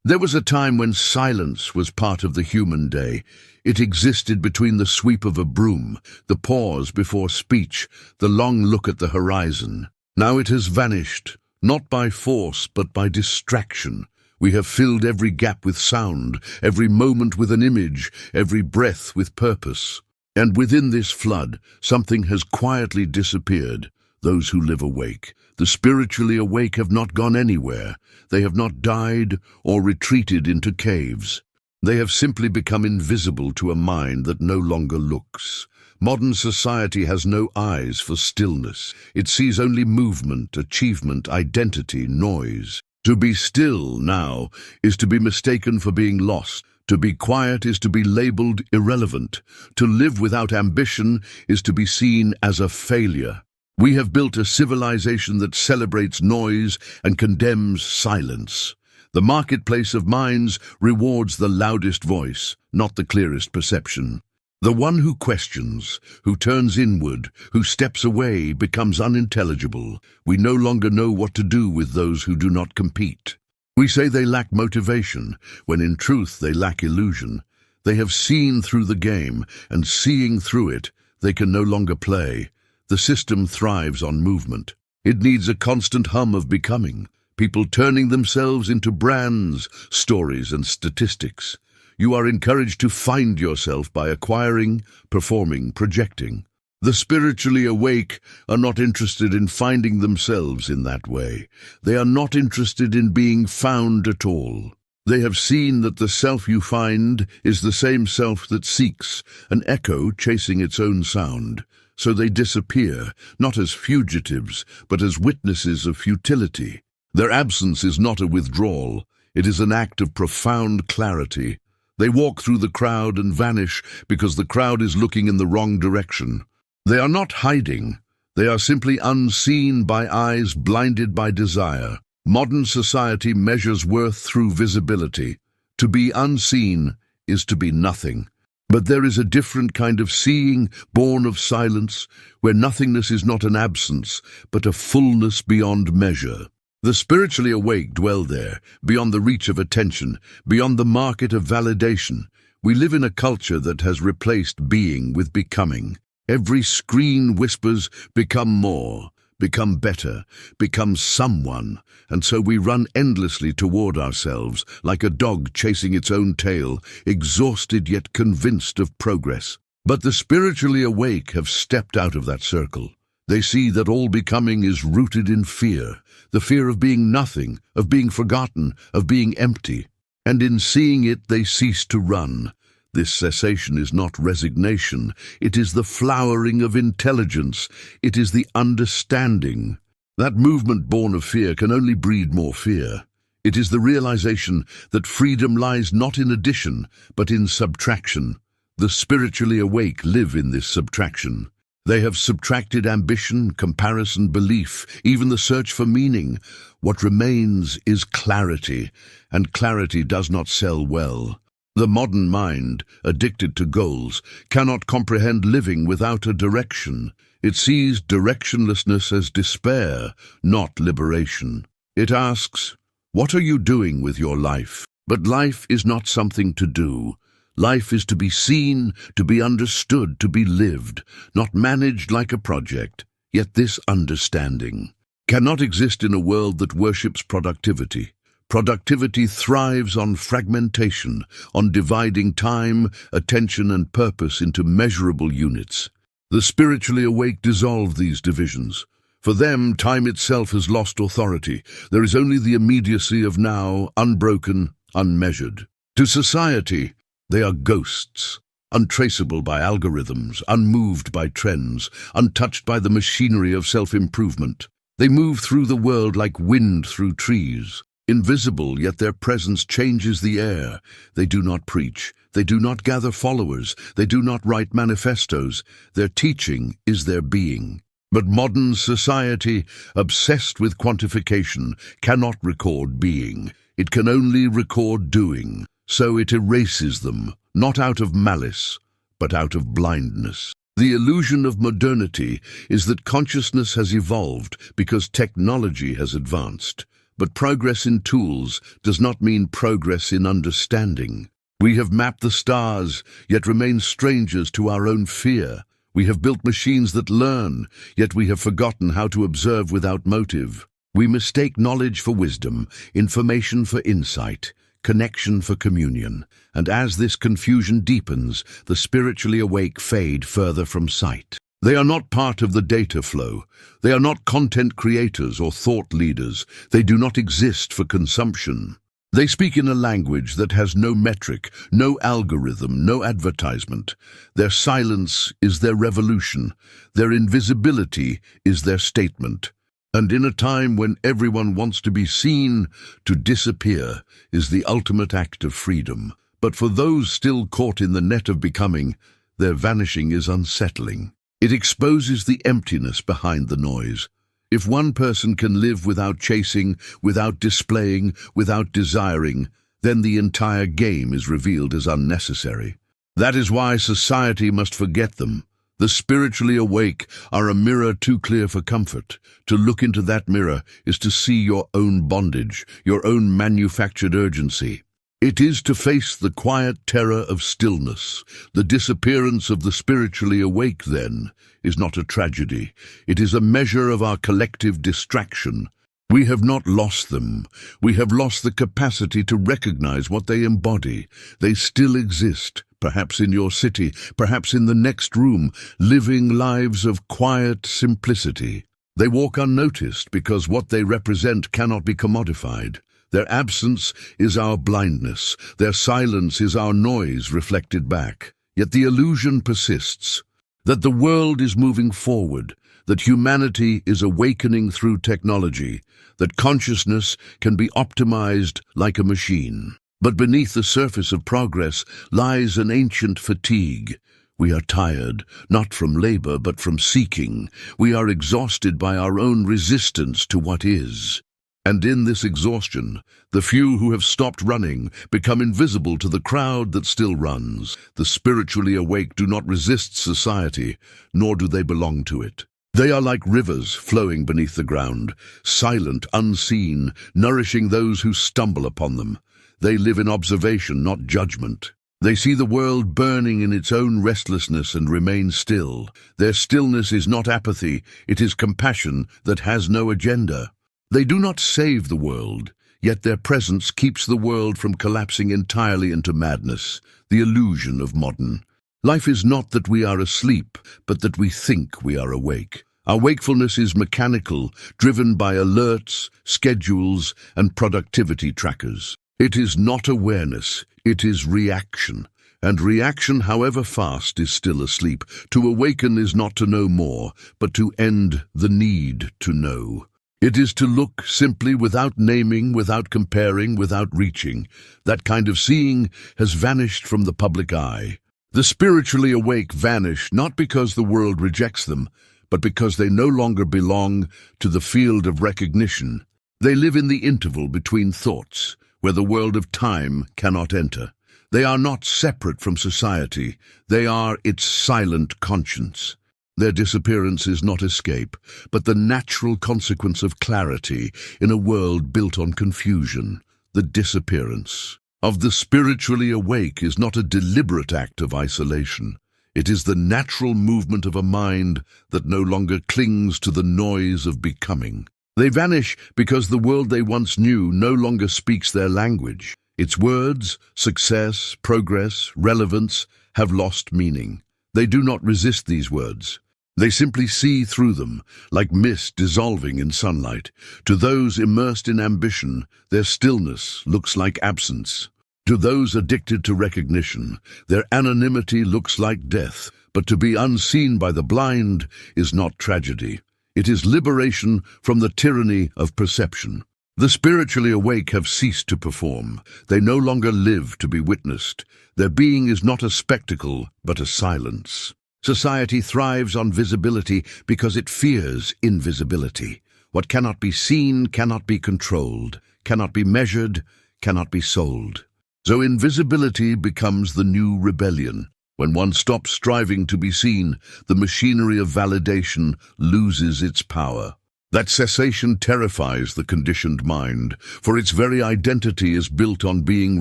There was a time when silence was part of the human day. It existed between the sweep of a broom, the pause before speech, the long look at the horizon. Now it has vanished, not by force but by distraction. We have filled every gap with sound, every moment with an image, every breath with purpose. And within this flood, something has quietly disappeared. Those who live awake, the spiritually awake, have not gone anywhere. They have not died or retreated into caves. They have simply become invisible to a mind that no longer looks. Modern society has no eyes for stillness. It sees only movement, achievement, identity, noise. To be still now is to be mistaken for being lost. To be quiet is to be labeled irrelevant. To live without ambition is to be seen as a failure. We have built a civilization that celebrates noise and condemns silence. The marketplace of minds rewards the loudest voice, not the clearest perception. The one who questions, who turns inward, who steps away, becomes unintelligible. We no longer know what to do with those who do not compete. We say they lack motivation, when in truth they lack illusion. They have seen through the game, and seeing through it, they can no longer play. The system thrives on movement. It needs a constant hum of becoming, people turning themselves into brands, stories, and statistics. You are encouraged to find yourself by acquiring, performing, projecting. The spiritually awake are not interested in finding themselves in that way. They are not interested in being found at all. They have seen that the self you find is the same self that seeks, an echo chasing its own sound. So they disappear, not as fugitives, but as witnesses of futility. Their absence is not a withdrawal. It is an act of profound clarity. They walk through the crowd and vanish because the crowd is looking in the wrong direction. They are not hiding. They are simply unseen by eyes blinded by desire. Modern society measures worth through visibility. To be unseen is to be nothing. But there is a different kind of seeing, born of silence, where nothingness is not an absence, but a fullness beyond measure. The spiritually awake dwell there, beyond the reach of attention, beyond the market of validation. We live in a culture that has replaced being with becoming. Every screen whispers, become more, become better, become someone, and so we run endlessly toward ourselves, like a dog chasing its own tail, exhausted yet convinced of progress. But the spiritually awake have stepped out of that circle. They see that all becoming is rooted in fear, the fear of being nothing, of being forgotten, of being empty. And in seeing it, they cease to run. This cessation is not resignation. It is the flowering of intelligence. It is the understanding. That movement born of fear can only breed more fear. It is the realization that freedom lies not in addition, but in subtraction. The spiritually awake live in this subtraction. They have subtracted ambition, comparison, belief, even the search for meaning. What remains is clarity, and clarity does not sell well. The modern mind, addicted to goals, cannot comprehend living without a direction. It sees directionlessness as despair, not liberation. It asks, what are you doing with your life? But life is not something to do. Life is to be seen, to be understood, to be lived, not managed like a project. Yet this understanding cannot exist in a world that worships productivity. Productivity thrives on fragmentation, on dividing time, attention, and purpose into measurable units. The spiritually awake dissolve these divisions. For them, time itself has lost authority. There is only the immediacy of now, unbroken, unmeasured. To society, they are ghosts, untraceable by algorithms, unmoved by trends, untouched by the machinery of self-improvement. They move through the world like wind through trees. Invisible, yet their presence changes the air. They do not preach. They do not gather followers. They do not write manifestos. Their teaching is their being. But modern society, obsessed with quantification, cannot record being. It can only record doing. So it erases them, not out of malice, but out of blindness. The illusion of modernity is that consciousness has evolved because technology has advanced. But progress in tools does not mean progress in understanding. We have mapped the stars, yet remain strangers to our own fear. We have built machines that learn, yet we have forgotten how to observe without motive. We mistake knowledge for wisdom, information for insight, connection for communion, and as this confusion deepens, the spiritually awake fade further from sight. They are not part of the data flow. They are not content creators or thought leaders. They do not exist for consumption. They speak in a language that has no metric, no algorithm, no advertisement. Their silence is their revolution. Their invisibility is their statement. And in a time when everyone wants to be seen, to disappear is the ultimate act of freedom. But for those still caught in the net of becoming, their vanishing is unsettling. It exposes the emptiness behind the noise. If one person can live without chasing, without displaying, without desiring, then the entire game is revealed as unnecessary. That is why society must forget them. The spiritually awake are a mirror too clear for comfort. To look into that mirror is to see your own bondage, your own manufactured urgency. It is to face the quiet terror of stillness. The disappearance of the spiritually awake, then, is not a tragedy. It is a measure of our collective distraction. We have not lost them. We have lost the capacity to recognize what they embody. They still exist, perhaps in your city, perhaps in the next room, living lives of quiet simplicity. They walk unnoticed because what they represent cannot be commodified. Their absence is our blindness. Their silence is our noise reflected back. Yet the illusion persists, that the world is moving forward, that humanity is awakening through technology, that consciousness can be optimized like a machine. But beneath the surface of progress lies an ancient fatigue. We are tired, not from labor, but from seeking. We are exhausted by our own resistance to what is. And in this exhaustion, the few who have stopped running become invisible to the crowd that still runs. The spiritually awake do not resist society, nor do they belong to it. They are like rivers flowing beneath the ground, silent, unseen, nourishing those who stumble upon them. They live in observation, not judgment. They see the world burning in its own restlessness and remain still. Their stillness is not apathy, it is compassion that has no agenda. They do not save the world, yet their presence keeps the world from collapsing entirely into madness, the illusion of modern. Life is not that we are asleep, but that we think we are awake. Our wakefulness is mechanical, driven by alerts, schedules, and productivity trackers. It is not awareness, it is reaction. And reaction, however fast, is still asleep. To awaken is not to know more, but to end the need to know. It is to look simply without naming, without comparing, without reaching. That kind of seeing has vanished from the public eye. The spiritually awake vanish not because the world rejects them, but because they no longer belong to the field of recognition. They live in the interval between thoughts, where the world of time cannot enter. They are not separate from society. They are its silent conscience. Their disappearance is not escape, but the natural consequence of clarity in a world built on confusion. The disappearance of the spiritually awake is not a deliberate act of isolation. It is the natural movement of a mind that no longer clings to the noise of becoming. They vanish because the world they once knew no longer speaks their language. Its words, success, progress, relevance, have lost meaning. They do not resist these words. They simply see through them, like mist dissolving in sunlight. To those immersed in ambition, their stillness looks like absence. To those addicted to recognition, their anonymity looks like death. But to be unseen by the blind is not tragedy. It is liberation from the tyranny of perception. The spiritually awake have ceased to perform. They no longer live to be witnessed. Their being is not a spectacle, but a silence. Society thrives on visibility because it fears invisibility. What cannot be seen cannot be controlled, cannot be measured, cannot be sold. So invisibility becomes the new rebellion. When one stops striving to be seen, the machinery of validation loses its power. That cessation terrifies the conditioned mind, for its very identity is built on being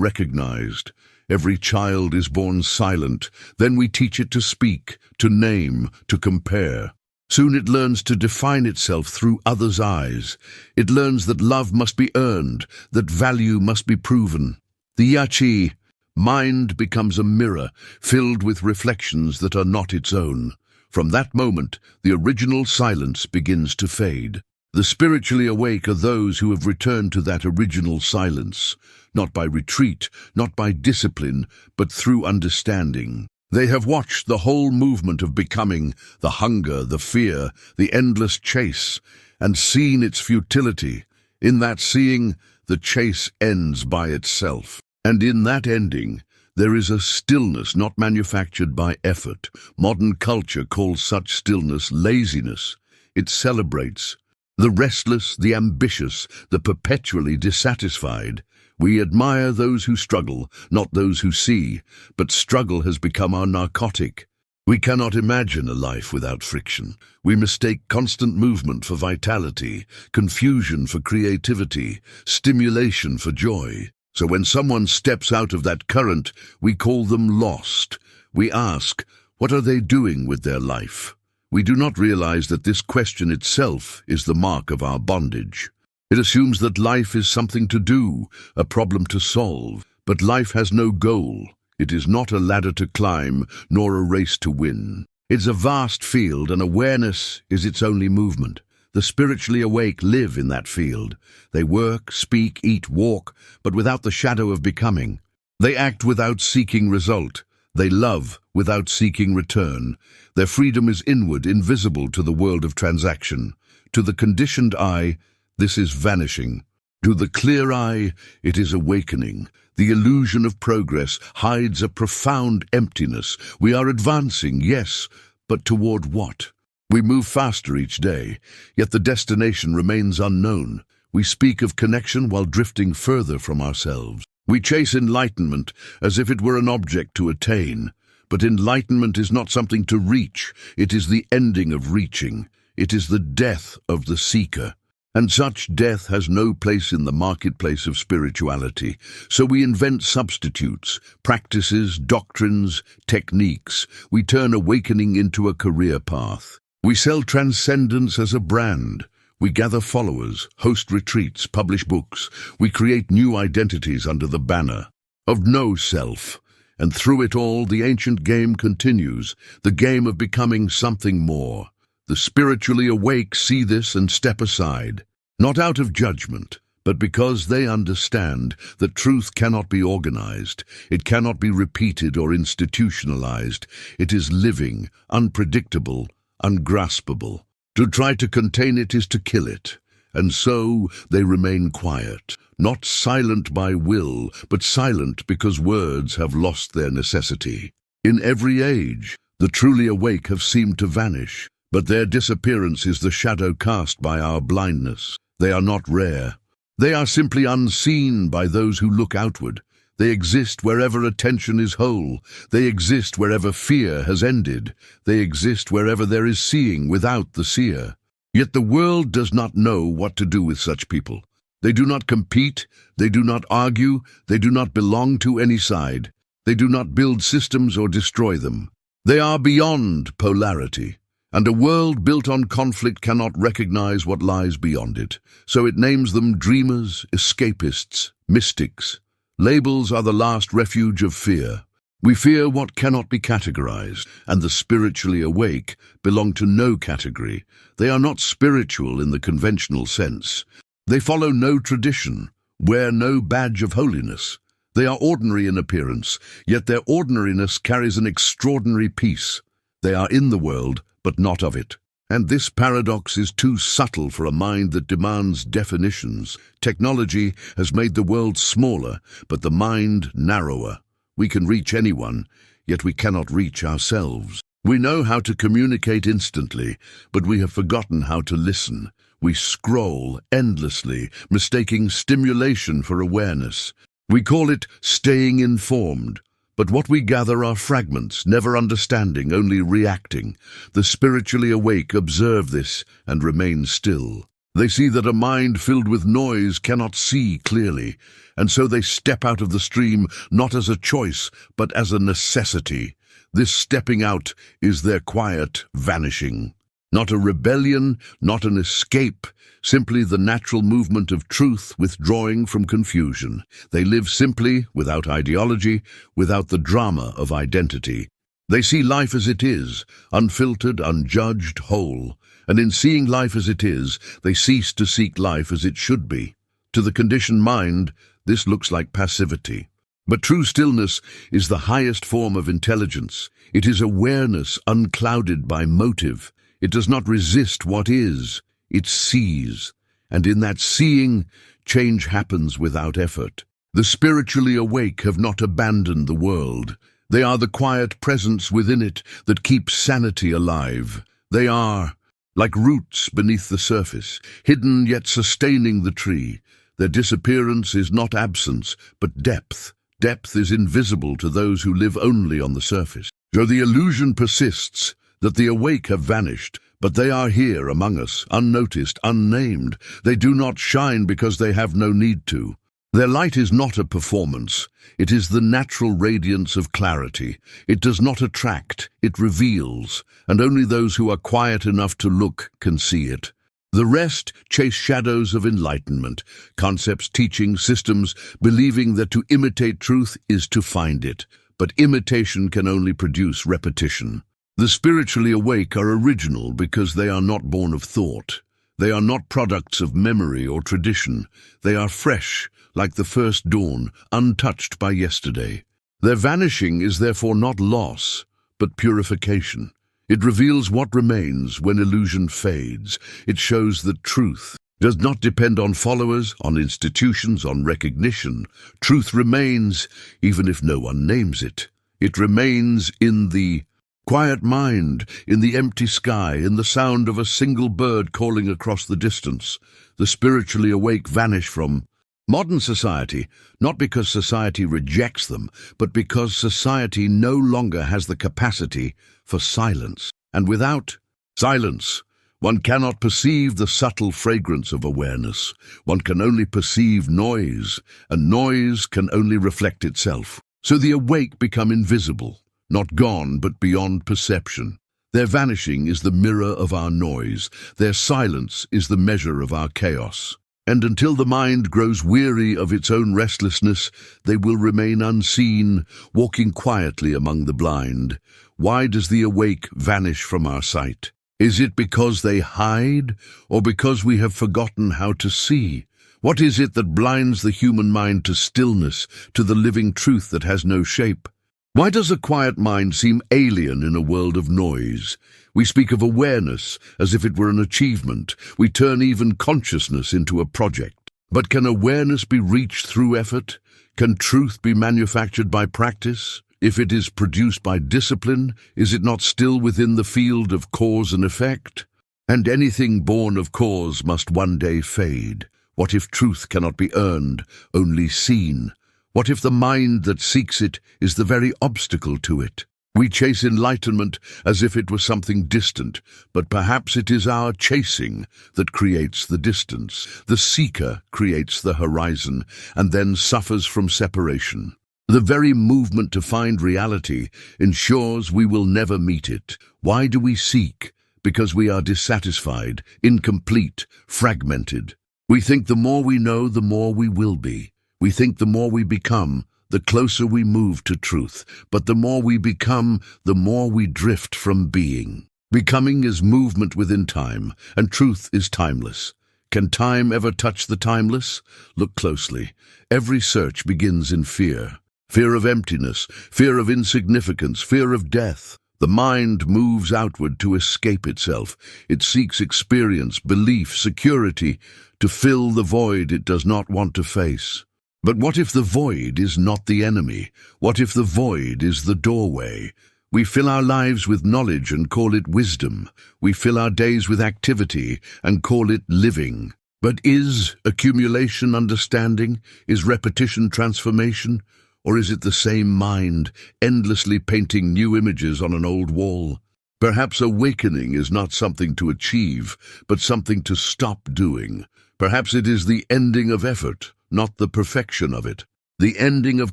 recognized. Every child is born silent, then we teach it to speak, to name, to compare. Soon it learns to define itself through others' eyes. It learns that love must be earned, that value must be proven. The yachi, mind, becomes a mirror filled with reflections that are not its own. From that moment, the original silence begins to fade. The spiritually awake are those who have returned to that original silence, not by retreat, not by discipline, but through understanding. They have watched the whole movement of becoming, the hunger, the fear, the endless chase, and seen its futility. In that seeing, the chase ends by itself. And in that ending, there is a stillness not manufactured by effort. Modern culture calls such stillness laziness. It celebrates the restless, the ambitious, the perpetually dissatisfied. We admire those who struggle, not those who see, but struggle has become our narcotic. We cannot imagine a life without friction. We mistake constant movement for vitality, confusion for creativity, stimulation for joy. So when someone steps out of that current, we call them lost. We ask, what are they doing with their life? We do not realize that this question itself is the mark of our bondage. It assumes that life is something to do, a problem to solve. But life has no goal. It is not a ladder to climb, nor a race to win. It's a vast field, and awareness is its only movement. The spiritually awake live in that field. They work, speak, eat, walk, but without the shadow of becoming. They act without seeking result. They love without seeking return. Their freedom is inward, invisible to the world of transaction. To the conditioned eye, this is vanishing. To the clear eye, it is awakening. The illusion of progress hides a profound emptiness. We are advancing, yes, but toward what? We move faster each day, yet the destination remains unknown. We speak of connection while drifting further from ourselves. We chase enlightenment as if it were an object to attain. But enlightenment is not something to reach. It is the ending of reaching. It is the death of the seeker. And such death has no place in the marketplace of spirituality. So we invent substitutes, practices, doctrines, techniques. We turn awakening into a career path. We sell transcendence as a brand. We gather followers, host retreats, publish books. We create new identities under the banner of no self. And through it all, the ancient game continues, the game of becoming something more. The spiritually awake see this and step aside, not out of judgment, but because they understand that truth cannot be organized, it cannot be repeated or institutionalized. It is living, unpredictable, ungraspable. To try to contain it is to kill it, and so they remain quiet, not silent by will, but silent because words have lost their necessity. In every age, the truly awake have seemed to vanish, but their disappearance is the shadow cast by our blindness. They are not rare. They are simply unseen by those who look outward. They exist wherever attention is whole. They exist wherever fear has ended. They exist wherever there is seeing without the seer. Yet the world does not know what to do with such people. They do not compete. They do not argue. They do not belong to any side. They do not build systems or destroy them. They are beyond polarity. And a world built on conflict cannot recognize what lies beyond it. So it names them dreamers, escapists, mystics. Labels are the last refuge of fear. We fear what cannot be categorized, and the spiritually awake belong to no category. They are not spiritual in the conventional sense. They follow no tradition, wear no badge of holiness. They are ordinary in appearance, yet their ordinariness carries an extraordinary peace. They are in the world, but not of it. And this paradox is too subtle for a mind that demands definitions. Technology has made the world smaller, but the mind narrower. We can reach anyone, yet we cannot reach ourselves. We know how to communicate instantly, but we have forgotten how to listen. We scroll endlessly, mistaking stimulation for awareness. We call it staying informed. But what we gather are fragments, never understanding, only reacting. The spiritually awake observe this and remain still. They see that a mind filled with noise cannot see clearly, and so they step out of the stream not as a choice, but as a necessity. This stepping out is their quiet vanishing. Not a rebellion, not an escape, simply the natural movement of truth withdrawing from confusion. They live simply, without ideology, without the drama of identity. They see life as it is, unfiltered, unjudged, whole. And in seeing life as it is, they cease to seek life as it should be. To the conditioned mind, this looks like passivity. But true stillness is the highest form of intelligence. It is awareness unclouded by motive. It does not resist what is. It sees. And in that seeing, change happens without effort. The spiritually awake have not abandoned the world. They are the quiet presence within it that keeps sanity alive. They are like roots beneath the surface, hidden yet sustaining the tree. Their disappearance is not absence, but depth. Depth is invisible to those who live only on the surface. So the illusion persists that the awake have vanished, but they are here among us, unnoticed, unnamed. They do not shine because they have no need to. Their light is not a performance. It is the natural radiance of clarity. It does not attract, it reveals, and only those who are quiet enough to look can see it. The rest chase shadows of enlightenment, concepts, teachings, systems, believing that to imitate truth is to find it. But imitation can only produce repetition. The spiritually awake are original because they are not born of thought. They are not products of memory or tradition. They are fresh, like the first dawn, untouched by yesterday. Their vanishing is therefore not loss, but purification. It reveals what remains when illusion fades. It shows that truth does not depend on followers, on institutions, on recognition. Truth remains, even if no one names it. It remains in the quiet mind, in the empty sky, in the sound of a single bird calling across the distance. The spiritually awake vanish from modern society, not because society rejects them, but because society no longer has the capacity for silence. And without silence, one cannot perceive the subtle fragrance of awareness. One can only perceive noise, and noise can only reflect itself. So the awake become invisible, not gone but beyond perception. Their vanishing is the mirror of our noise. Their silence is the measure of our chaos. And until the mind grows weary of its own restlessness, they will remain unseen, walking quietly among the blind. Why does the awake vanish from our sight? Is it because they hide, or because we have forgotten how to see? What is it that blinds the human mind to stillness, to the living truth that has no shape? Why does a quiet mind seem alien in a world of noise? We speak of awareness as if it were an achievement. We turn even consciousness into a project. But can awareness be reached through effort? Can truth be manufactured by practice? If it is produced by discipline, is it not still within the field of cause and effect? And anything born of cause must one day fade. What if truth cannot be earned, only seen? What if the mind that seeks it is the very obstacle to it? We chase enlightenment as if it was something distant, but perhaps it is our chasing that creates the distance. The seeker creates the horizon and then suffers from separation. The very movement to find reality ensures we will never meet it. Why do we seek? Because we are dissatisfied, incomplete, fragmented. We think the more we know, the more we will be. We think the more we become, the closer we move to truth. But the more we become, the more we drift from being. Becoming is movement within time, and truth is timeless. Can time ever touch the timeless? Look closely. Every search begins in fear. Fear of emptiness, fear of insignificance, fear of death. The mind moves outward to escape itself. It seeks experience, belief, security, to fill the void it does not want to face. But what if the void is not the enemy? What if the void is the doorway? We fill our lives with knowledge and call it wisdom. We fill our days with activity and call it living. But is accumulation understanding? Is repetition transformation? Or is it the same mind, endlessly painting new images on an old wall? Perhaps awakening is not something to achieve, but something to stop doing. Perhaps it is the ending of effort, not the perfection of it. The ending of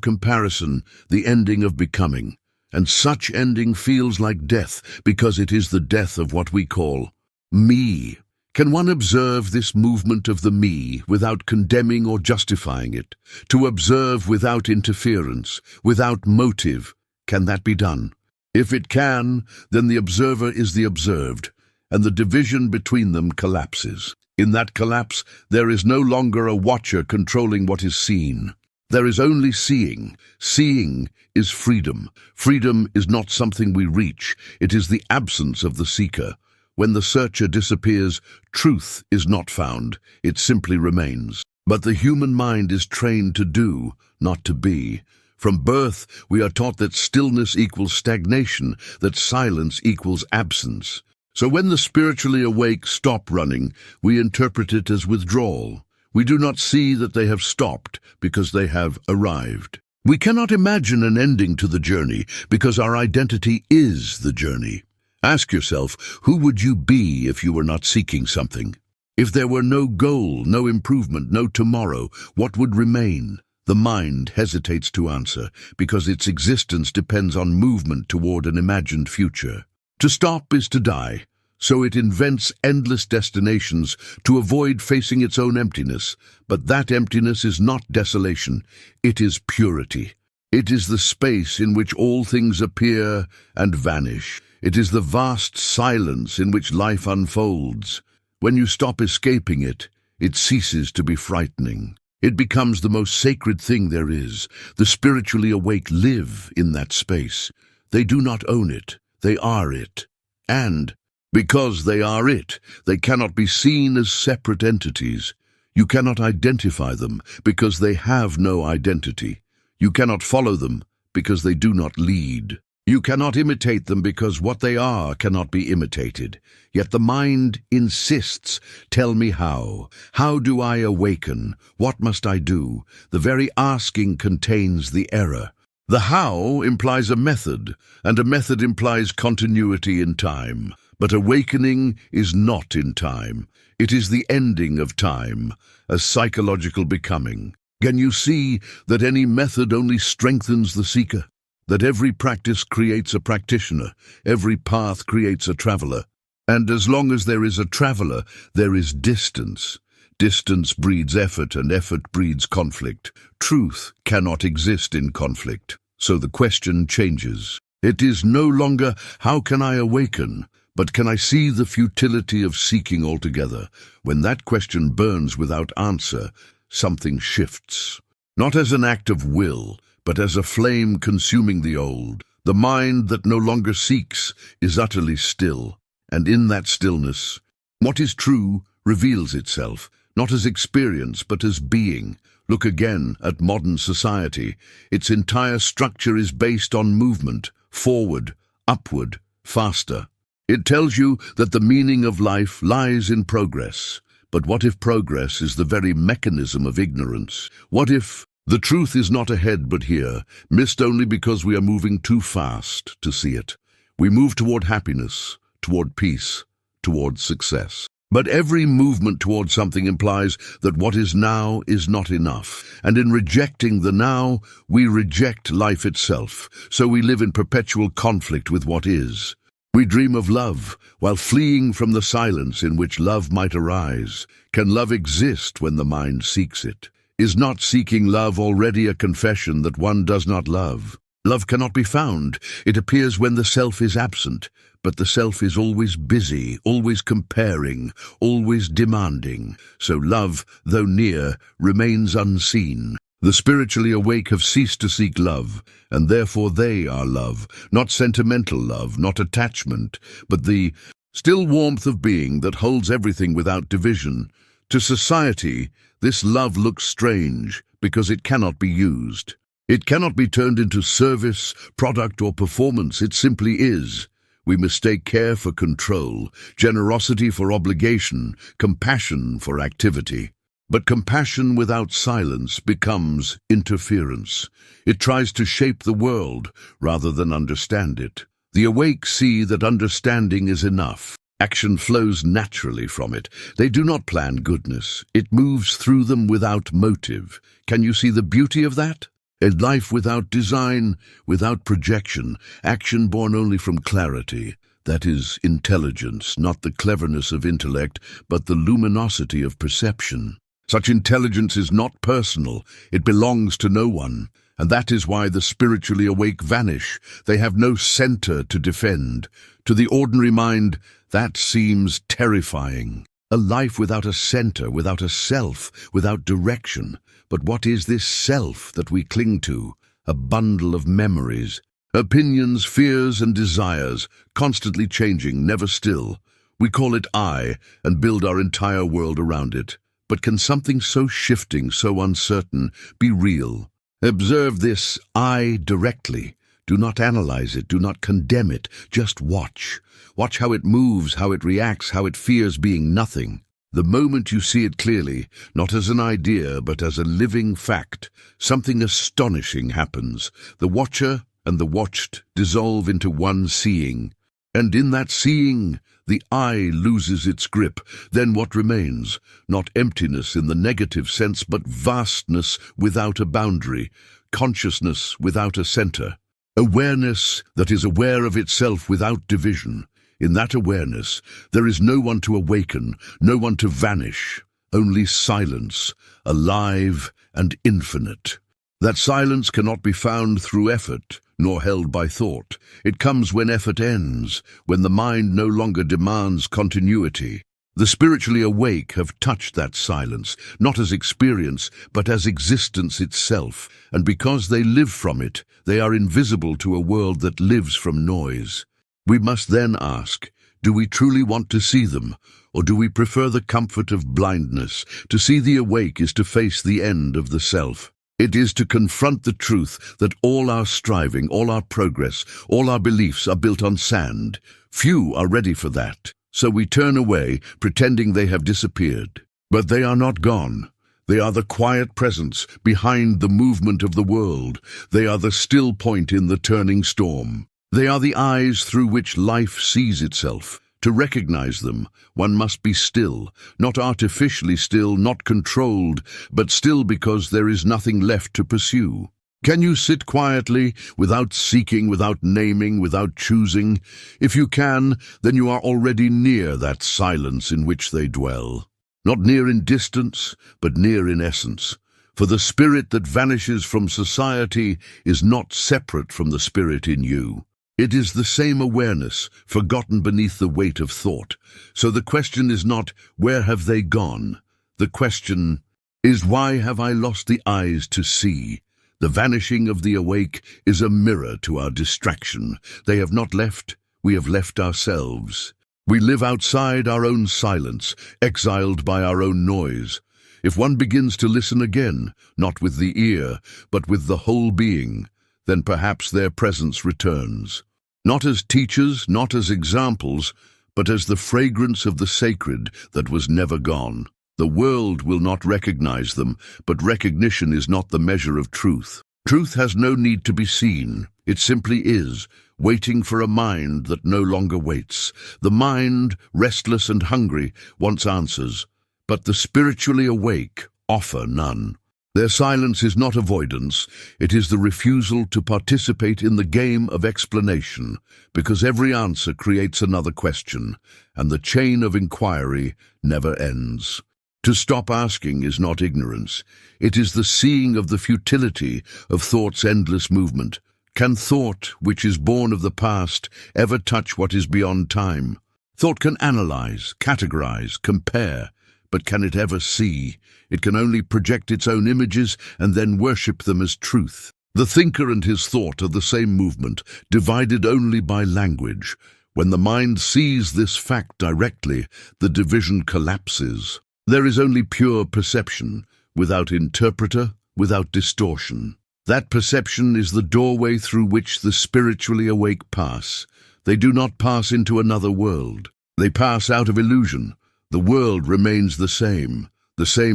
comparison, the ending of becoming. And such ending feels like death, because it is the death of what we call me. Can one observe this movement of the me without condemning or justifying it? To observe without interference, without motive, can that be done? If it can, then the observer is the observed, and the division between them collapses. In that collapse, there is no longer a watcher controlling what is seen. There is only seeing. Seeing is freedom. Freedom is not something we reach. It is the absence of the seeker. When the searcher disappears, truth is not found. It simply remains. But the human mind is trained to do, not to be. From birth, we are taught that stillness equals stagnation, that silence equals absence. So when the spiritually awake stop running, we interpret it as withdrawal. We do not see that they have stopped because they have arrived. We cannot imagine an ending to the journey because our identity is the journey. Ask yourself, who would you be if you were not seeking something? If there were no goal, no improvement, no tomorrow, what would remain? The mind hesitates to answer because its existence depends on movement toward an imagined future. To stop is to die, so it invents endless destinations to avoid facing its own emptiness. But that emptiness is not desolation, it is purity. It is the space in which all things appear and vanish. It is the vast silence in which life unfolds. When you stop escaping it, it ceases to be frightening. It becomes the most sacred thing there is. The spiritually awake live in that space. They do not own it, they are it. And because they are it, they cannot be seen as separate entities. You cannot identify them because they have no identity. You cannot follow them because they do not lead. You cannot imitate them because what they are cannot be imitated. Yet the mind insists, tell me how. How do I awaken? What must I do? The very asking contains the error. The how implies a method, and a method implies continuity in time. But awakening is not in time. It is the ending of time, a psychological becoming. Can you see that any method only strengthens the seeker? That every practice creates a practitioner, every path creates a traveler. And as long as there is a traveler, there is distance. Distance breeds effort, and effort breeds conflict. Truth cannot exist in conflict. So the question changes. It is no longer, how can I awaken? But can I see the futility of seeking altogether? When that question burns without answer, something shifts. Not as an act of will, but as a flame consuming the old. The mind that no longer seeks is utterly still, and in that stillness, what is true reveals itself, not as experience but as being. Look again at modern society. Its entire structure is based on movement, forward, upward, faster. It tells you that the meaning of life lies in progress. But what if progress is the very mechanism of ignorance? What if the truth is not ahead but here, missed only because we are moving too fast to see it? We move toward happiness, toward peace, toward success. But every movement toward something implies that what is now is not enough. And in rejecting the now, we reject life itself. So we live in perpetual conflict with what is. We dream of love, while fleeing from the silence in which love might arise. Can love exist when the mind seeks it? Is not seeking love already a confession that one does not love? Love cannot be found. It appears when the self is absent. But the self is always busy, always comparing, always demanding. So love, though near, remains unseen. The spiritually awake have ceased to seek love, and therefore they are love. Not sentimental love, not attachment, but the still warmth of being that holds everything without division. To society, this love looks strange because it cannot be used. It cannot be turned into service, product, or performance. It simply is. We mistake care for control, generosity for obligation, compassion for activity. But compassion without silence becomes interference. It tries to shape the world rather than understand it. The awake see that understanding is enough. Action flows naturally from it. They do not plan goodness. It moves through them without motive. Can you see the beauty of that? A life without design, without projection, action born only from clarity. That is intelligence, not the cleverness of intellect, but the luminosity of perception. Such intelligence is not personal. It belongs to no one. And that is why the spiritually awake vanish. They have no center to defend. To the ordinary mind, that seems terrifying. A life without a center, without a self, without direction. But what is this self that we cling to? A bundle of memories, opinions, fears, and desires, constantly changing, never still. We call it I and build our entire world around it. But can something so shifting, so uncertain, be real? Observe this I directly. Do not analyze it, do not condemn it, just watch. Watch how it moves, how it reacts, how it fears being nothing. The moment you see it clearly, not as an idea, but as a living fact, something astonishing happens. The watcher and the watched dissolve into one seeing. And in that seeing, the I loses its grip. Then what remains? Not emptiness in the negative sense, but vastness without a boundary, consciousness without a center. Awareness that is aware of itself without division. In that awareness, there is no one to awaken, no one to vanish, only silence, alive and infinite. That silence cannot be found through effort, nor held by thought. It comes when effort ends, when the mind no longer demands continuity. The spiritually awake have touched that silence, not as experience, but as existence itself, and because they live from it, they are invisible to a world that lives from noise. We must then ask, do we truly want to see them, or do we prefer the comfort of blindness? To see the awake is to face the end of the self. It is to confront the truth that all our striving, all our progress, all our beliefs are built on sand. Few are ready for that. So we turn away, pretending they have disappeared. But they are not gone. They are the quiet presence behind the movement of the world. They are the still point in the turning storm. They are the eyes through which life sees itself. To recognize them, one must be still, not artificially still, not controlled, but still because there is nothing left to pursue. Can you sit quietly, without seeking, without naming, without choosing? If you can, then you are already near that silence in which they dwell. Not near in distance, but near in essence. For the spirit that vanishes from society is not separate from the spirit in you. It is the same awareness, forgotten beneath the weight of thought. So the question is not, where have they gone? The question is, why have I lost the eyes to see? The vanishing of the awake is a mirror to our distraction. They have not left, we have left ourselves. We live outside our own silence, exiled by our own noise. If one begins to listen again, not with the ear, but with the whole being, then perhaps their presence returns. Not as teachers, not as examples, but as the fragrance of the sacred that was never gone. The world will not recognize them, but recognition is not the measure of truth. Truth has no need to be seen. It simply is, waiting for a mind that no longer waits. The mind, restless and hungry, wants answers, but the spiritually awake offer none. Their silence is not avoidance, it is the refusal to participate in the game of explanation, because every answer creates another question, and the chain of inquiry never ends. To stop asking is not ignorance, it is the seeing of the futility of thought's endless movement. Can thought, which is born of the past, ever touch what is beyond time? Thought can analyze, categorize, compare, but can it ever see? It can only project its own images and then worship them as truth. The thinker and his thought are the same movement, divided only by language. When the mind sees this fact directly, the division collapses. There is only pure perception, without interpreter, without distortion. That perception is the doorway through which the spiritually awake pass. They do not pass into another world. They pass out of illusion. The world remains the same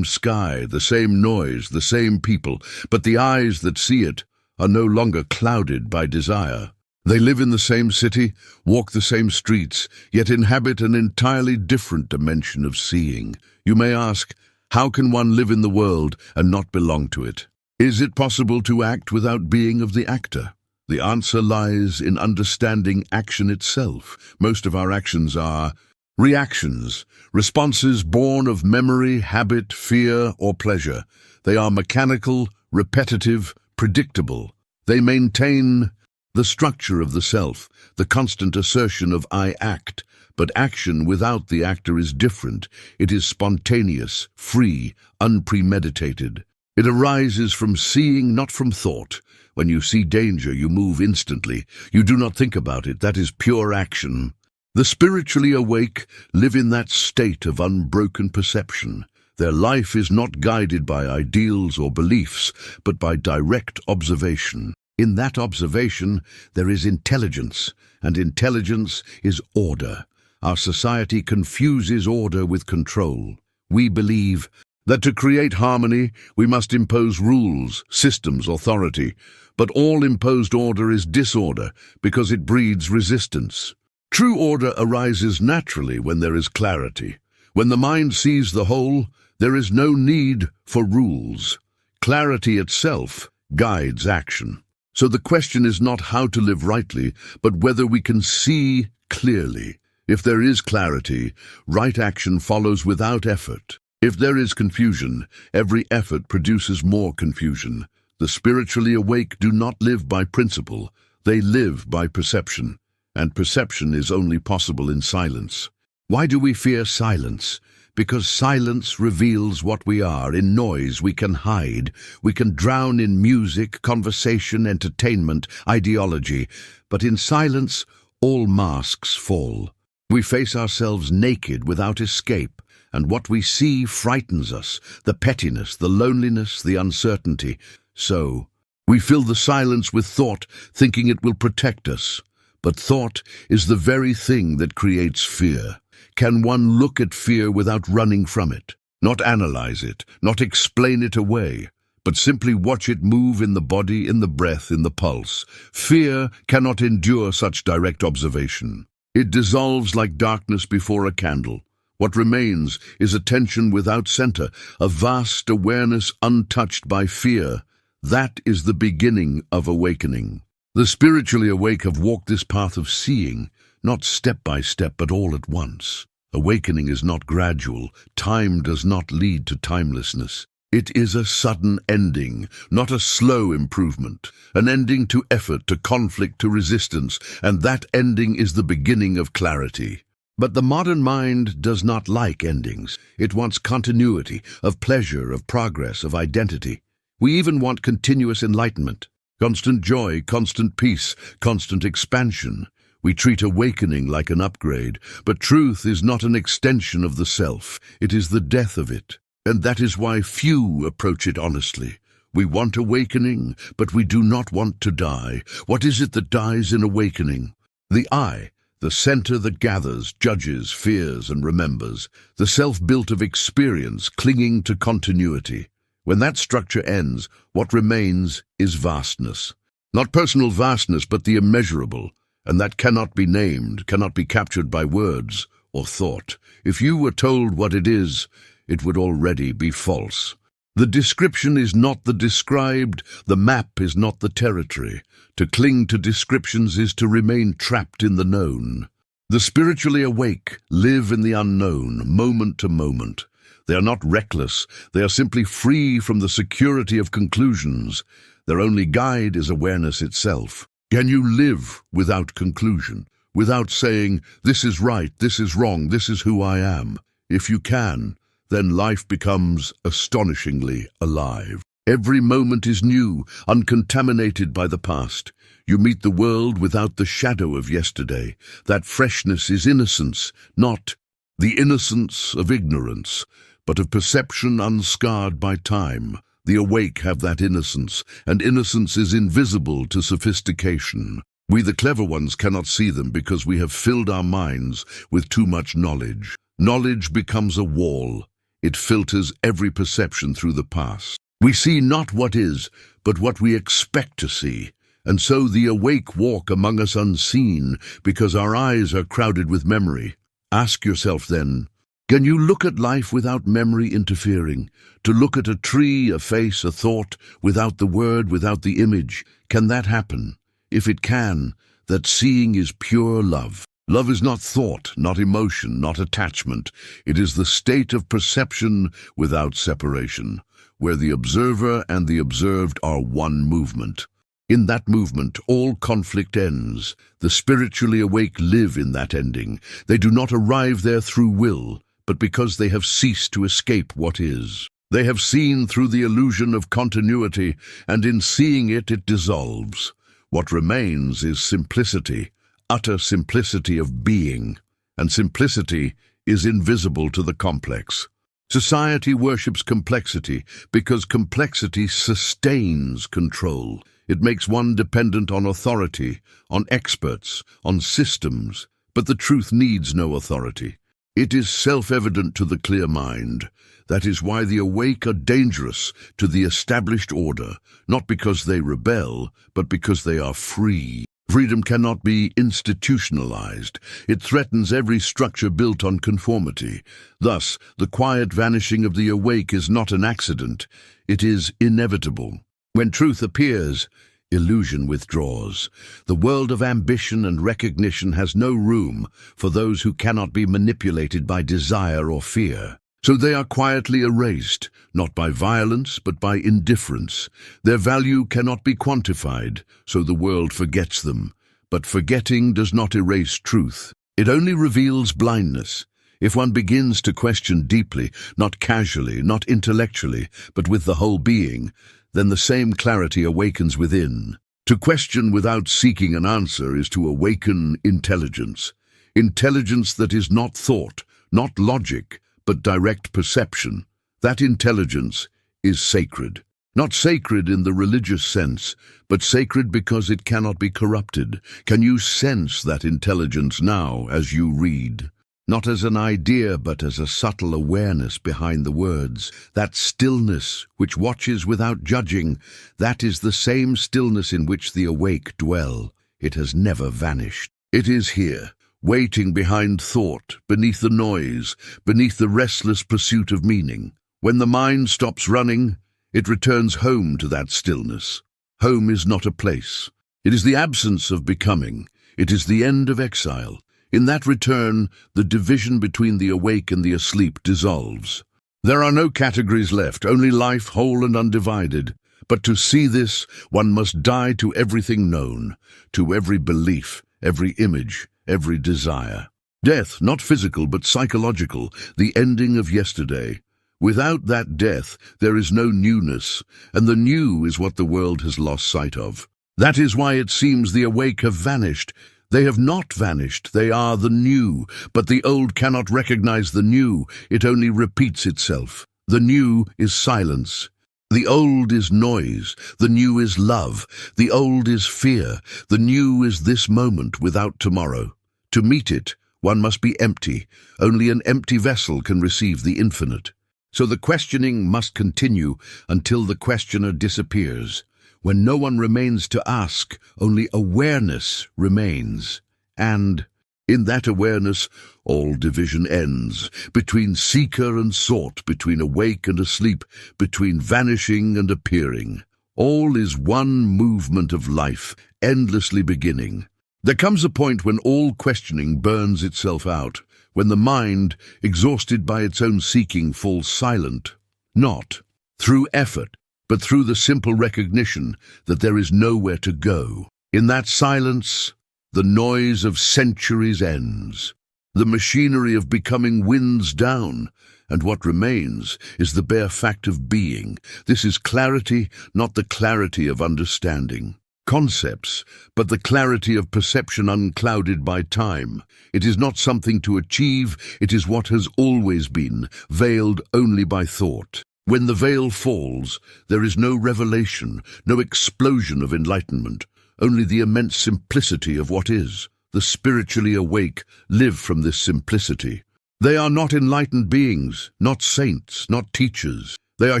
sky, the same noise, the same people, but the eyes that see it are no longer clouded by desire. They live in the same city, walk the same streets, yet inhabit an entirely different dimension of seeing. You may ask, how can one live in the world and not belong to it? Is it possible to act without being of the actor? The answer lies in understanding action itself. Most of our actions are reactions, responses born of memory, habit, fear, or pleasure. They are mechanical, repetitive, predictable. They maintain the structure of the self, the constant assertion of I act. But action without the actor is different. It is spontaneous, free, unpremeditated. It arises from seeing, not from thought. When you see danger, you move instantly. You do not think about it. That is pure action. The spiritually awake live in that state of unbroken perception. Their life is not guided by ideals or beliefs, but by direct observation. In that observation, there is intelligence, and intelligence is order. Our society confuses order with control. We believe that to create harmony, we must impose rules, systems, authority. But all imposed order is disorder because it breeds resistance. True order arises naturally when there is clarity. When the mind sees the whole, there is no need for rules. Clarity itself guides action. So the question is not how to live rightly, but whether we can see clearly. If there is clarity, right action follows without effort. If there is confusion, every effort produces more confusion. The spiritually awake do not live by principle, they live by perception. And perception is only possible in silence. Why do we fear silence? Because silence reveals what we are. In noise we can hide. We can drown in music, conversation, entertainment, ideology. But in silence, all masks fall. We face ourselves naked without escape, and what we see frightens us, the pettiness, the loneliness, the uncertainty. So, we fill the silence with thought, thinking it will protect us. But thought is the very thing that creates fear. Can one look at fear without running from it? Not analyze it, not explain it away, but simply watch it move in the body, in the breath, in the pulse. Fear cannot endure such direct observation. It dissolves like darkness before a candle. What remains is attention without center, a vast awareness untouched by fear. That is the beginning of awakening. The spiritually awake have walked this path of seeing, not step by step, but all at once. Awakening is not gradual. Time does not lead to timelessness. It is a sudden ending, not a slow improvement. An ending to effort, to conflict, to resistance, and that ending is the beginning of clarity. But the modern mind does not like endings. It wants continuity, of pleasure, of progress, of identity. We even want continuous enlightenment, constant joy, constant peace, constant expansion. We treat awakening like an upgrade, but truth is not an extension of the self. It is the death of it. And that is why few approach it honestly. We want awakening, but we do not want to die. What is it that dies in awakening? The I, the center that gathers, judges, fears, and remembers. The self built of experience, clinging to continuity. When that structure ends, what remains is vastness. Not personal vastness, but the immeasurable. And that cannot be named, cannot be captured by words or thought. If you were told what it is, it would already be false. The description is not the described, the map is not the territory. To cling to descriptions is to remain trapped in the known. The spiritually awake live in the unknown, moment to moment. They are not reckless, they are simply free from the security of conclusions. Their only guide is awareness itself. Can you live without conclusion, without saying, this is right, this is wrong, this is who I am? If you can, then life becomes astonishingly alive. Every moment is new, uncontaminated by the past. You meet the world without the shadow of yesterday. That freshness is innocence, not the innocence of ignorance, but of perception unscarred by time. The awake have that innocence, and innocence is invisible to sophistication. We, the clever ones, cannot see them because we have filled our minds with too much knowledge. Knowledge becomes a wall. It filters every perception through the past. We see not what is, but what we expect to see, And so the awake walk among us unseen because our eyes are crowded with memory. Ask yourself then, can you look at life without memory interfering? To look at a tree, a face, a thought, without the word, without the image, can that happen? If it can, that seeing is pure love. Love is not thought, not emotion, not attachment. It is the state of perception without separation, where the observer and the observed are one movement. In that movement, all conflict ends. The spiritually awake live in that ending. They do not arrive there through will, but because they have ceased to escape what is. They have seen through the illusion of continuity, and in seeing it, it dissolves. What remains is simplicity, utter simplicity of being, and simplicity is invisible to the complex. Society worships complexity because complexity sustains control. It makes one dependent on authority, on experts, on systems, but the truth needs no authority. It is self-evident to the clear mind. That is why the awake are dangerous to the established order, not because they rebel, but because they are free. Freedom cannot be institutionalized. It threatens every structure built on conformity. Thus, the quiet vanishing of the awake is not an accident. It is inevitable. When truth appears, illusion withdraws. The world of ambition and recognition has no room for those who cannot be manipulated by desire or fear. So they are quietly erased, not by violence, but by indifference. Their value cannot be quantified, so the world forgets them. But forgetting does not erase truth. It only reveals blindness. If one begins to question deeply, not casually, not intellectually, but with the whole being, then the same clarity awakens within. To question without seeking an answer is to awaken intelligence. Intelligence that is not thought, not logic, but direct perception. That intelligence is sacred. Not sacred in the religious sense, but sacred because it cannot be corrupted. Can you sense that intelligence now as you read? Not as an idea, but as a subtle awareness behind the words. That stillness which watches without judging, that is the same stillness in which the awake dwell. It has never vanished. It is here, waiting behind thought, beneath the noise, beneath the restless pursuit of meaning. When the mind stops running, it returns home to that stillness. Home is not a place. It is the absence of becoming. It is the end of exile. In that return, the division between the awake and the asleep dissolves. There are no categories left, only life whole and undivided. But to see this, one must die to everything known, to every belief, every image, every desire. Death, not physical but psychological, the ending of yesterday. Without that death, there is no newness, and the new is what the world has lost sight of. That is why it seems the awake have vanished. They have not vanished, they are the new, but the old cannot recognize the new, it only repeats itself. The new is silence. The old is noise, the new is love, the old is fear, the new is this moment without tomorrow. To meet it, one must be empty. Only an empty vessel can receive the infinite. So the questioning must continue until the questioner disappears. When no one remains to ask, only awareness remains. And in that awareness, all division ends, between seeker and sought, between awake and asleep, between vanishing and appearing. All is one movement of life, endlessly beginning. There comes a point when all questioning burns itself out, when the mind, exhausted by its own seeking, falls silent, not through effort, but through the simple recognition that there is nowhere to go. In that silence, the noise of centuries ends. The machinery of becoming winds down, and what remains is the bare fact of being. This is clarity, not the clarity of understanding. Concepts, but the clarity of perception unclouded by time. It is not something to achieve, it is what has always been, veiled only by thought. When the veil falls, there is no revelation, no explosion of enlightenment, only the immense simplicity of what is. The spiritually awake live from this simplicity. They are not enlightened beings, not saints, not teachers. They are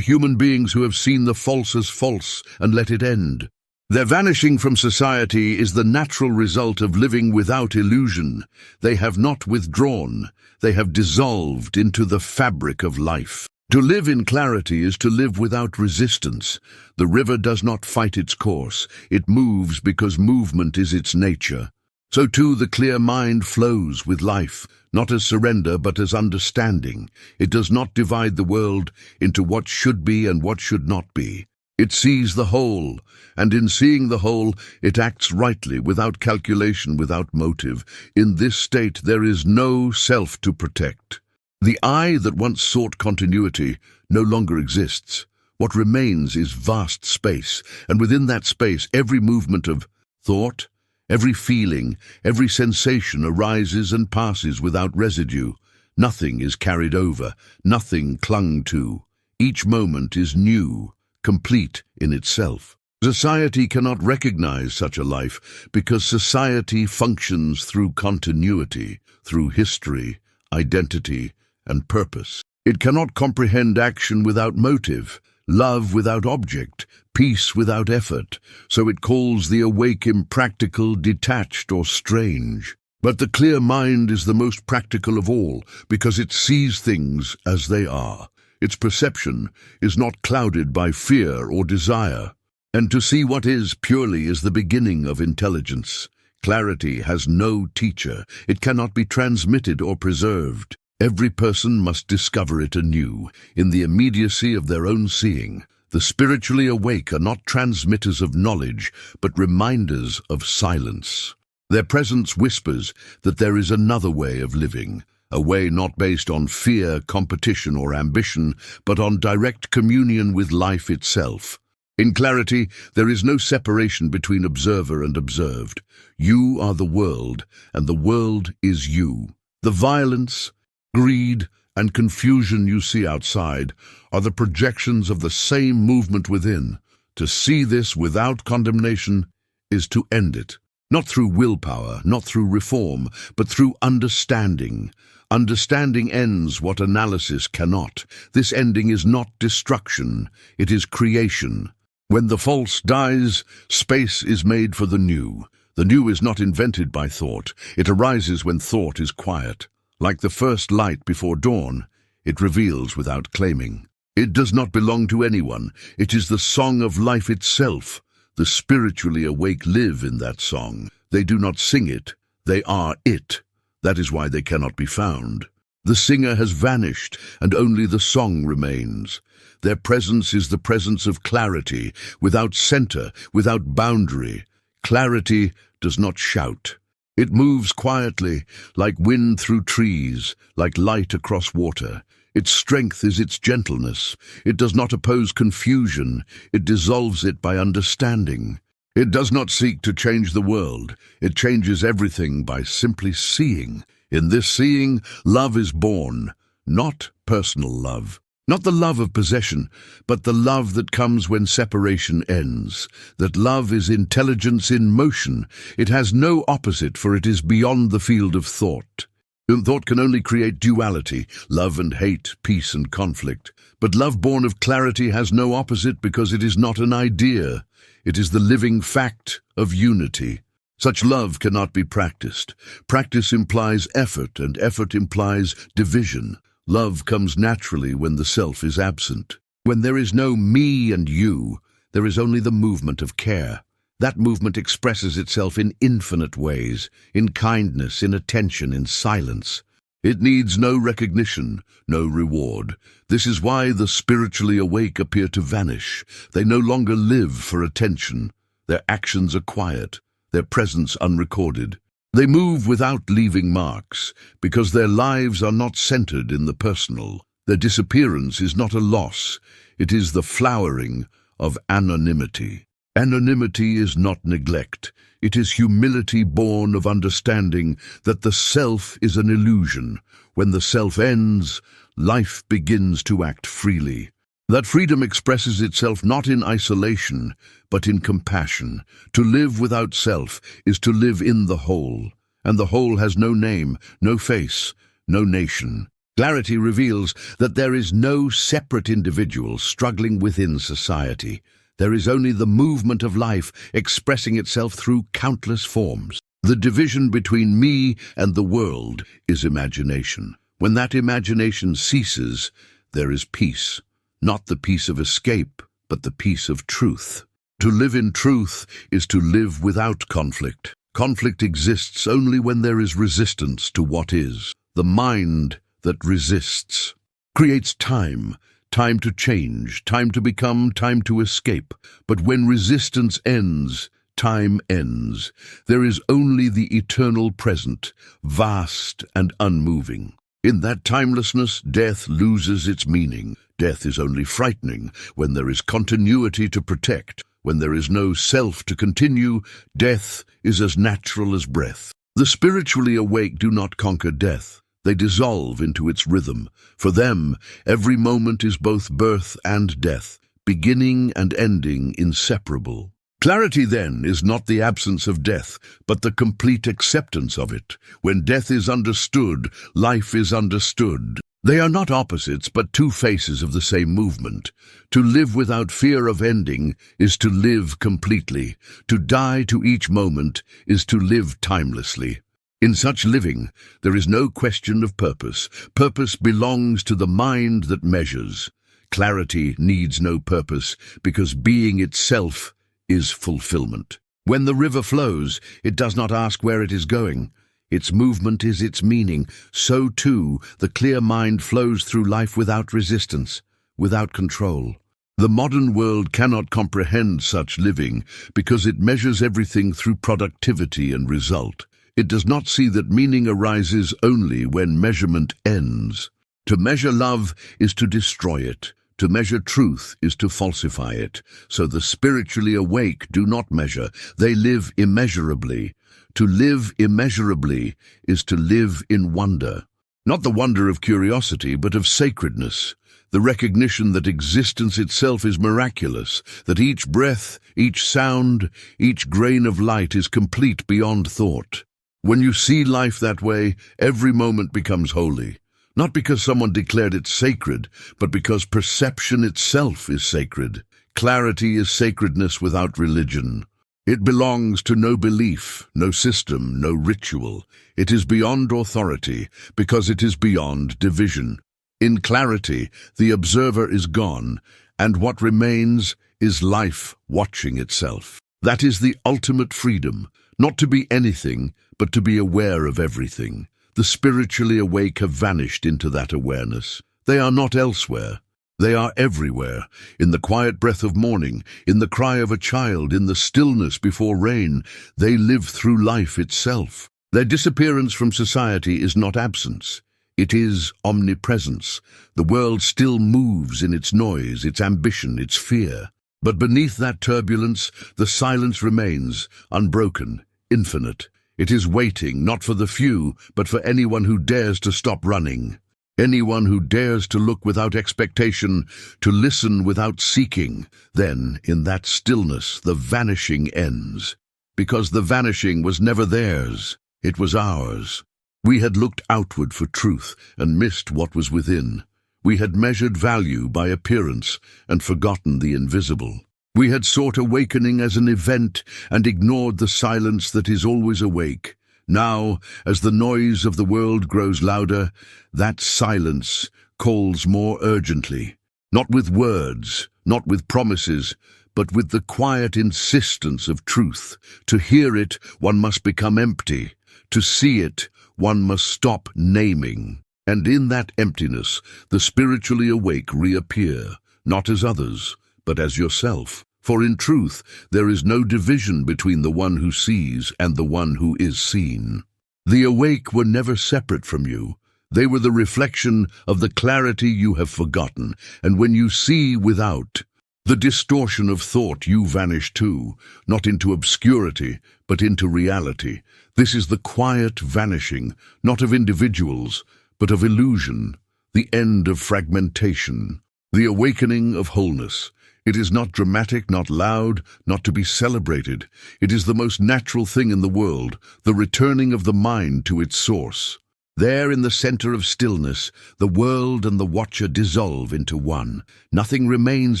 human beings who have seen the false as false and let it end. Their vanishing from society is the natural result of living without illusion. They have not withdrawn, they have dissolved into the fabric of life. To live in clarity is to live without resistance. The river does not fight its course, it moves because movement is its nature. So too the clear mind flows with life, not as surrender but as understanding. It does not divide the world into what should be and what should not be. It sees the whole, and in seeing the whole, it acts rightly, without calculation, without motive. In this state there is no self to protect. The I that once sought continuity no longer exists. What remains is vast space, and within that space every movement of thought, every feeling, every sensation arises and passes without residue. Nothing is carried over, nothing clung to. Each moment is new, complete in itself. Society cannot recognize such a life because society functions through continuity, through history, identity, and purpose. It cannot comprehend action without motive, love without object, peace without effort, so it calls the awake impractical, detached, or strange. But the clear mind is the most practical of all, because it sees things as they are. Its perception is not clouded by fear or desire. And to see what is purely is the beginning of intelligence. Clarity has no teacher. It cannot be transmitted or preserved. Every person must discover it anew, in the immediacy of their own seeing. The spiritually awake are not transmitters of knowledge, but reminders of silence. Their presence whispers that there is another way of living, a way not based on fear, competition, or ambition, but on direct communion with life itself. In clarity, there is no separation between observer and observed. You are the world, and the world is you. The violence, greed, and confusion you see outside are the projections of the same movement within. To see this without condemnation is to end it. Not through willpower, not through reform, but through understanding. Understanding ends what analysis cannot. This ending is not destruction, it is creation. When the false dies, space is made for the new. The new is not invented by thought. It arises when thought is quiet. Like the first light before dawn, it reveals without claiming. It does not belong to anyone. It is the song of life itself. The spiritually awake live in that song. They do not sing it, they are it. That is why they cannot be found. The singer has vanished, and only the song remains. Their presence is the presence of clarity, without center, without boundary. Clarity does not shout. It moves quietly, like wind through trees, like light across water. Its strength is its gentleness. It does not oppose confusion. It dissolves it by understanding. It does not seek to change the world. It changes everything by simply seeing. In this seeing, love is born, not personal love. Not the love of possession, but the love that comes when separation ends. That love is intelligence in motion. It has no opposite, for it is beyond the field of thought. Thought can only create duality, love and hate, peace and conflict. But love born of clarity has no opposite because it is not an idea. It is the living fact of unity. Such love cannot be practiced. Practice implies effort, and effort implies division. Love comes naturally when the self is absent. When there is no me and you, there is only the movement of care. That movement expresses itself in infinite ways, in kindness, in attention, in silence. It needs no recognition, no reward. This is why the spiritually awake appear to vanish. They no longer live for attention. Their actions are quiet, their presence unrecorded. They move without leaving marks, because their lives are not centered in the personal. Their disappearance is not a loss, it is the flowering of anonymity. Anonymity is not neglect, it is humility born of understanding that the self is an illusion. When the self ends, life begins to act freely. That freedom expresses itself not in isolation, but in compassion. To live without self is to live in the whole, and the whole has no name, no face, no nation. Clarity reveals that there is no separate individual struggling within society. There is only the movement of life expressing itself through countless forms. The division between me and the world is imagination. When that imagination ceases, there is peace. Not the peace of escape, but the peace of truth. To live in truth is to live without conflict. Conflict exists only when there is resistance to what is. The mind that resists creates time to change, time to become, time to escape. But when resistance ends, time ends. There is only the eternal present, vast and unmoving. In that timelessness, death loses its meaning. Death is only frightening when there is continuity to protect. When there is no self to continue, death is as natural as breath. The spiritually awake do not conquer death. They dissolve into its rhythm. For them, every moment is both birth and death, beginning and ending inseparable. Clarity, then, is not the absence of death, but the complete acceptance of it. When death is understood, life is understood. They are not opposites, but two faces of the same movement. To live without fear of ending is to live completely. To die to each moment is to live timelessly. In such living, there is no question of purpose. Purpose belongs to the mind that measures. Clarity needs no purpose, because being itself is fulfillment. When the river flows, it does not ask where it is going. Its movement is its meaning. So too, the clear mind flows through life without resistance, without control. The modern world cannot comprehend such living because it measures everything through productivity and result. It does not see that meaning arises only when measurement ends. To measure love is to destroy it. To measure truth is to falsify it. So the spiritually awake do not measure, they live immeasurably. To live immeasurably is to live in wonder. Not the wonder of curiosity, but of sacredness. The recognition that existence itself is miraculous, that each breath, each sound, each grain of light is complete beyond thought. When you see life that way, every moment becomes holy. Not because someone declared it sacred, but because perception itself is sacred. Clarity is sacredness without religion. It belongs to no belief, no system, no ritual. It is beyond authority, because it is beyond division. In clarity, the observer is gone, and what remains is life watching itself. That is the ultimate freedom, not to be anything, but to be aware of everything. The spiritually awake have vanished into that awareness. They are not elsewhere. They are everywhere, in the quiet breath of morning, in the cry of a child, in the stillness before rain. They live through life itself. Their disappearance from society is not absence. It is omnipresence. The world still moves in its noise, its ambition, its fear. But beneath that turbulence, the silence remains, unbroken, infinite. It is waiting, not for the few, but for anyone who dares to stop running. Anyone who dares to look without expectation, to listen without seeking. Then, in that stillness, the vanishing ends. Because the vanishing was never theirs, it was ours. We had looked outward for truth and missed what was within. We had measured value by appearance and forgotten the invisible. We had sought awakening as an event and ignored the silence that is always awake. Now, as the noise of the world grows louder, that silence calls more urgently. Not with words, not with promises, but with the quiet insistence of truth. To hear it, one must become empty. To see it, one must stop naming. And in that emptiness, the spiritually awake reappear, not as others, but as yourself. For in truth, there is no division between the one who sees and the one who is seen. The awake were never separate from you. They were the reflection of the clarity you have forgotten, and when you see without the distortion of thought, you vanish too, not into obscurity, but into reality. This is the quiet vanishing, not of individuals, but of illusion, the end of fragmentation, the awakening of wholeness. It is not dramatic, not loud, not to be celebrated. It is the most natural thing in the world, the returning of the mind to its source. There, in the center of stillness, the world and the watcher dissolve into one. Nothing remains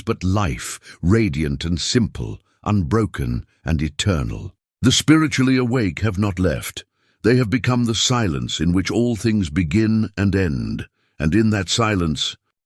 but life, radiant and simple, unbroken and eternal. The spiritually awake have not left. They have become the silence in which all things begin and end. And in that silence,